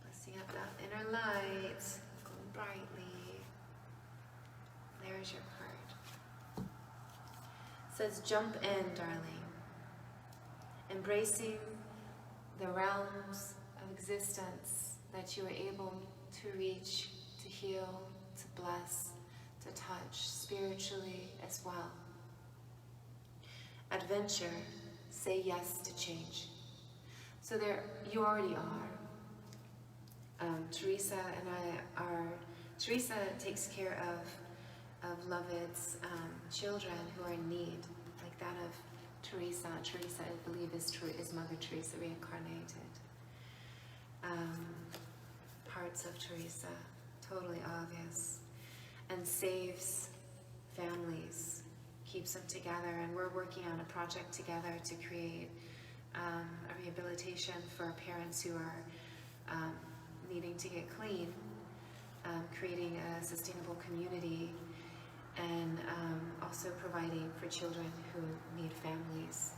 Blessing up that inner light, glowing brightly. There's your card. It says, jump in, darling. Embracing the realms of existence that you are able to reach, to heal, to bless, to touch spiritually as well. Adventure, say yes to change. So there, you already are. Teresa and I are, Teresa takes care of Lovett's children who are in need, like that of Teresa. Teresa, I believe, is Mother Teresa reincarnated. Parts of Teresa, totally obvious. And saves families, keeps them together. And we're working on a project together to create a rehabilitation for parents who are needing to get clean, creating a sustainable community, and also providing for children who need families,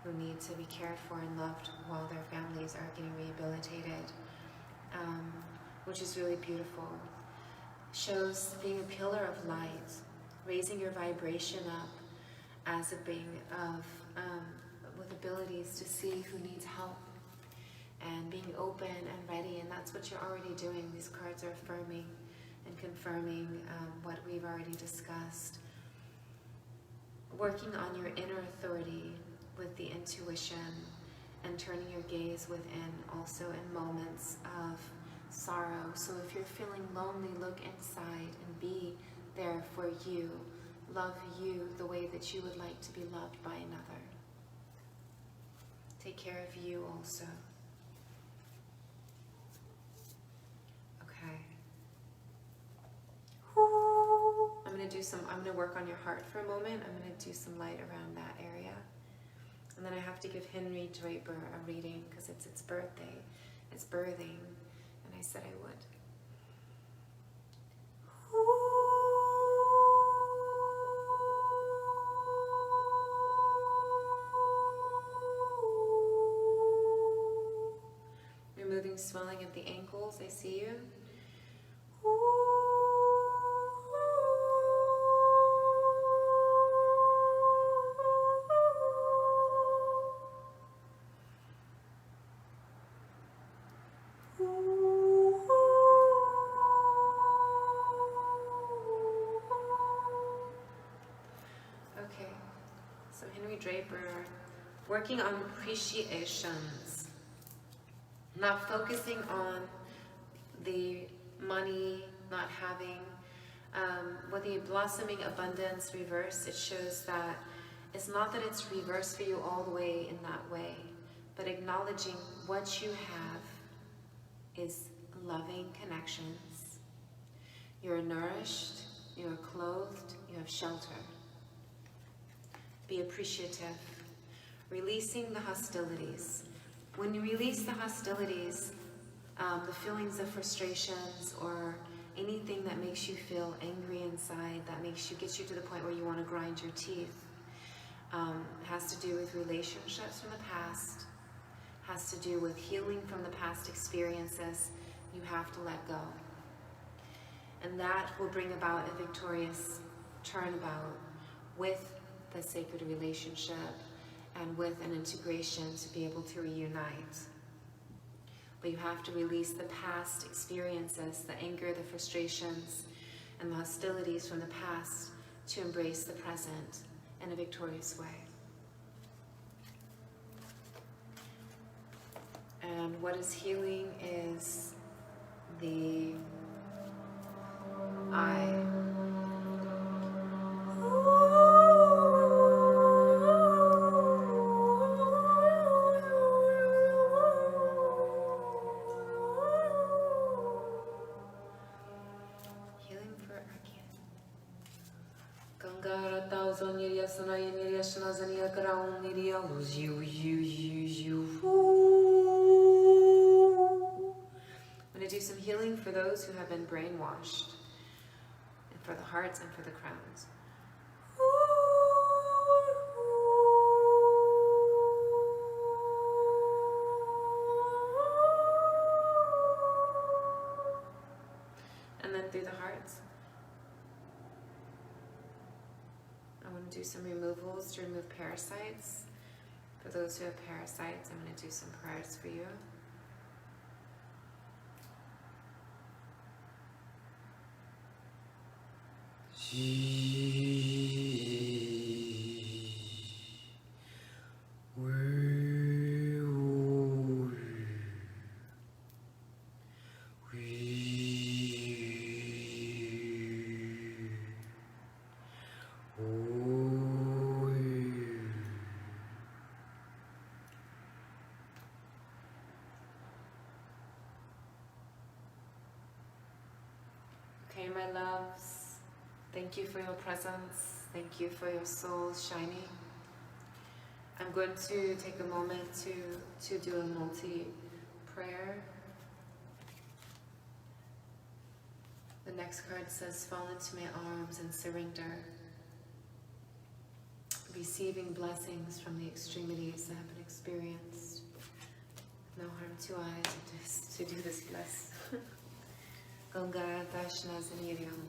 who need to be cared for and loved while their families are getting rehabilitated, which is really beautiful. Shows being a pillar of light, raising your vibration up as a being of with abilities to see who needs help, and being open and ready, and that's what you're already doing. These cards are affirming and confirming what we've already discussed. Working on your inner authority with the intuition and turning your gaze within, also in moments of sorrow. So if you're feeling lonely, look inside and be there for you. Love you the way that you would like to be loved by another. Take care of you also. Okay. I'm going to work on your heart for a moment. I'm going to do some light around that area. And then I have to give Henry Draper a reading because it's its birthday. It's birthing. And I said I would. Removing swelling at the ankles. I see you. Draper, working on appreciations, not focusing on the money, not having, with the blossoming abundance reverse, it shows that it's not that it's reversed for you all the way in that way, but acknowledging what you have is loving connections. You're nourished, you are clothed, you have shelter. Be appreciative. Releasing the hostilities. When you release the hostilities, the feelings of frustrations or anything that makes you feel angry inside, that gets you to the point where you want to grind your teeth, has to do with relationships from the past, has to do with healing from the past experiences. You have to let go. And that will bring about a victorious turnabout with the sacred relationship and with an integration to be able to reunite. But you have to release the past experiences, the anger, the frustrations, and the hostilities from the past to embrace the present in a victorious way. And what is healing is the I. Healing for Arkan. Gangara thousand Niria Sanaya Niria Shanazania Karaum Niria you. I'm going to do some healing for those who have been brainwashed, and for the hearts and for the crowns. And then through the hearts. I want to do some removals to remove parasites. For those who have parasites, I'm going to do some prayers for you. Okay, my loves, thank you for your presence. Thank you for your souls shining. I'm going to take a moment to do a multi-prayer. The next card says, fall into my arms and surrender. Receiving blessings from the extremities that have been experienced. No harm to eyes to do this bless. Ganga Dashna Zaniriam.